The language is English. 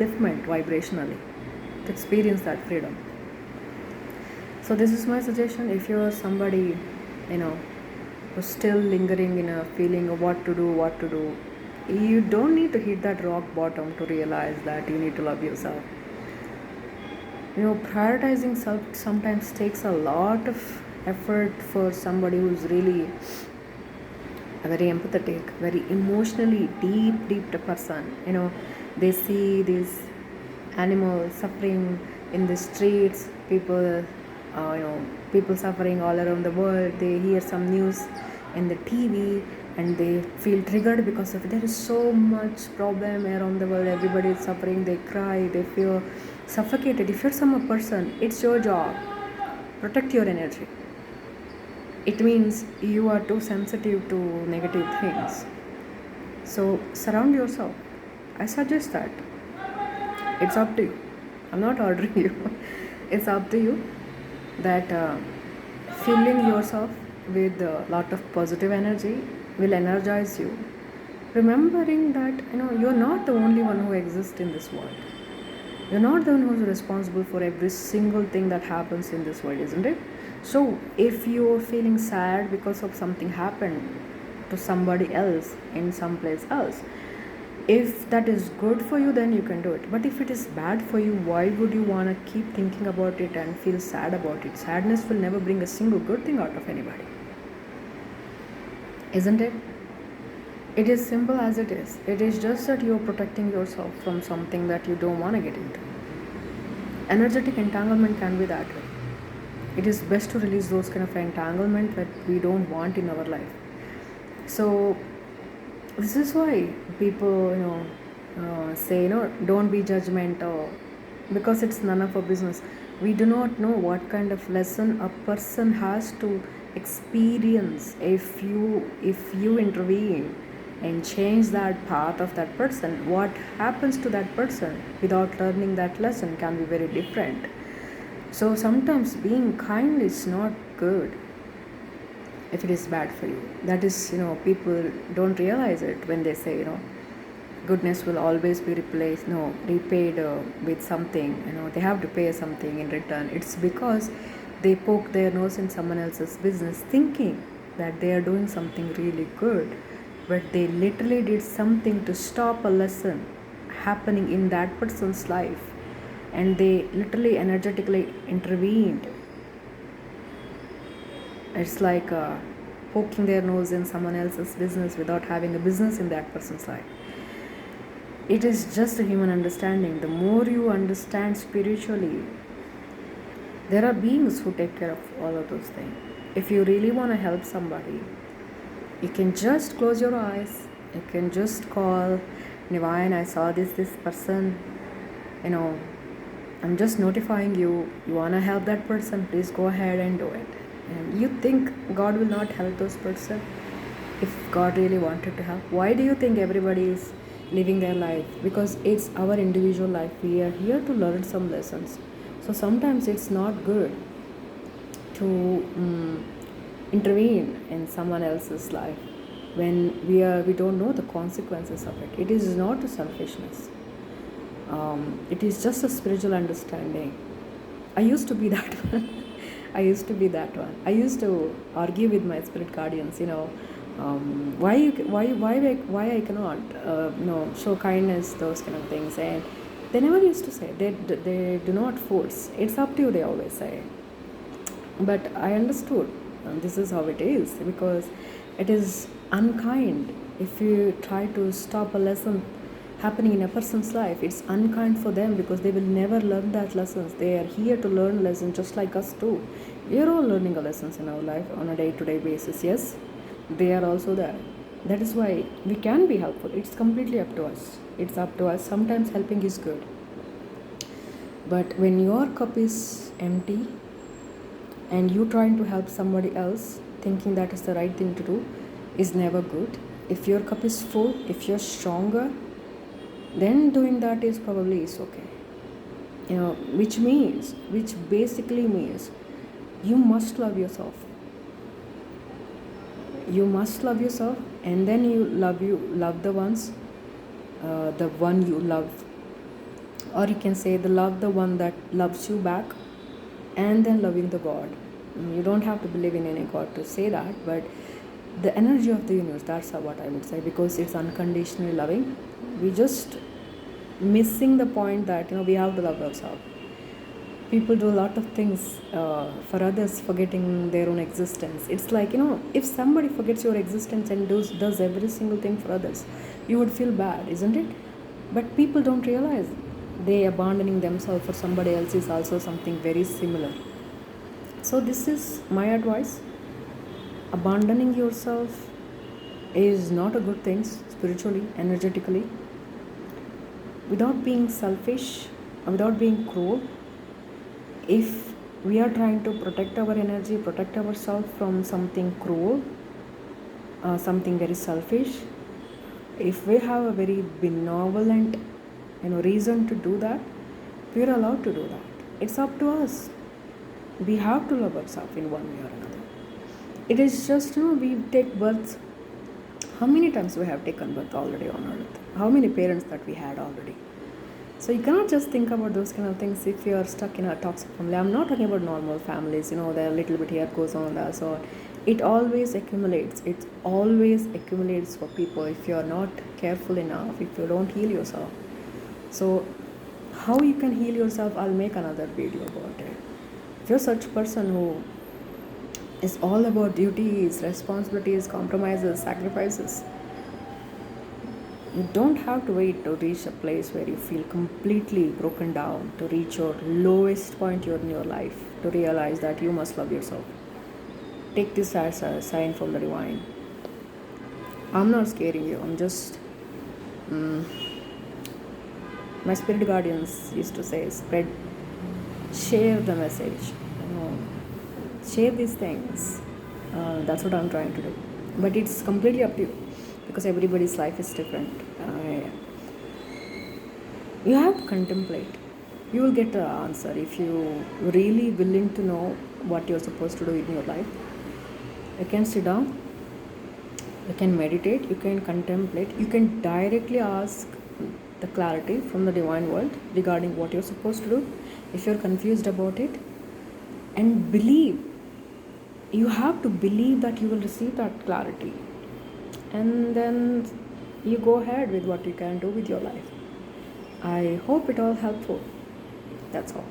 upliftment vibrationally to experience that freedom. So this is my suggestion. If you're somebody, you know, who's still lingering in a feeling of what to do, you don't need to hit that rock bottom to realize that you need to love yourself. Prioritizing self sometimes takes a lot of effort for somebody who's really a very empathetic, very emotionally deep person. They see these animals suffering in the streets, people suffering all around the world. They hear some news in the TV and they feel triggered because of it. There is so much problem around the world. Everybody is suffering. They cry. They feel suffocated. If you're some person, it's your job. Protect your energy. It means you are too sensitive to negative things. So surround yourself. I suggest that. It's up to you. I'm not ordering you. It's up to you that filling yourself with a lot of positive energy will energize you. Remembering that you're not the only one who exists in this world. You're not the one who's responsible for every single thing that happens in this world, isn't it? So if you're feeling sad because of something happened to somebody else in some place else, if that is good for you, then you can do it. But if it is bad for you, why would you want to keep thinking about it and feel sad about it? Sadness will never bring a single good thing out of anybody, isn't it? It is simple as it is. It is just that you're protecting yourself from something that you don't want to get into. Energetic entanglement can be that way. It is best to release those kind of entanglement that we don't want in our life. So this is why people say don't be judgmental, because it's none of our business. We do not know what kind of lesson a person has to experience. If you intervene and change that path of that person, what happens to that person without learning that lesson can be very different. So sometimes being kind is not good if it is bad for you. That is, people don't realize it when they say, goodness will always be repaid with something. They have to pay something in return. It's because they poke their nose in someone else's business thinking that they are doing something really good, but they literally did something to stop a lesson happening in that person's life, and they literally energetically intervened. It's like poking their nose in someone else's business without having a business in that person's life. It is just a human understanding. The more you understand spiritually, there are beings who take care of all of those things. If you really want to help somebody, you can just close your eyes. You can just call, Divine, I saw this person, I'm just notifying you. You want to help that person, please go ahead and do it. And you think God will not help those person? If God really wanted to help, why do you think everybody is living their life? Because it's our individual life. We are here to learn some lessons. So sometimes it's not good to intervene in someone else's life when we don't know the consequences of it. It is not a selfishness. It is just a spiritual understanding. I used to be that one. I used to argue with my spirit guardians, why I cannot, show kindness, those kind of things. And they never used to say, they do not force. It's up to you, they always say. But I understood, this is how it is, because it is unkind if you try to stop a lesson happening in a person's life. It's unkind for them because they will never learn that lessons. They are here to learn lessons just like us too. We are all learning lessons in our life on a day-to-day basis. Yes, they are also there. That is why we can be helpful. It's completely up to us. It's up to us. Sometimes helping is good. But when your cup is empty and you trying to help somebody else thinking that is the right thing to do is never good. If your cup is full, if you're stronger, then doing that is okay. Which basically means you must love yourself. You must love yourself, and then you love the one you love. Or you can say the love the one that loves you back, and then loving the God. You don't have to believe in any God to say that, but the energy of the universe, that's what I would say, because it's unconditionally loving. We just missing the point that we have to love ourselves. People do a lot of things for others, forgetting their own existence. It's like, if somebody forgets your existence and does every single thing for others, you would feel bad, isn't it? But people don't realize they abandoning themselves for somebody else is also something very similar. So this is my advice. Abandoning yourself is not a good thing spiritually, energetically. Without being selfish, without being cruel, if we are trying to protect our energy, protect ourselves from something cruel, something very selfish, if we have a very benevolent reason to do that, we are allowed to do that. It's up to us. We have to love ourselves in one way or another. It is just, we take birth. How many times we have taken birth already on earth? How many parents that we had already? So you cannot just think about those kind of things if you are stuck in a toxic family. I'm not talking about normal families, there are a little bit here goes on that. So it always accumulates. It always accumulates for people if you are not careful enough, if you don't heal yourself. So how you can heal yourself, I'll make another video about it. If you're such a person who is all about duties, responsibilities, compromises, sacrifices, you don't have to wait to reach a place where you feel completely broken down, to reach your lowest point in your life, to realize that you must love yourself. Take this as a sign from the divine. I'm not scaring you. I'm just my spirit guardians used to say, share the message, share these things. That's what I'm trying to do. But it's completely up to you, because everybody's life is different. You have to contemplate. You will get the answer if you really willing to know what you're supposed to do in your life. You can sit down, you can meditate, you can contemplate, you can directly ask the clarity from the divine world regarding what you're supposed to do. If you're confused about it, and believe, you have to believe that you will receive that clarity, and then you go ahead with what you can do with your life. I hope it all helpful. That's all.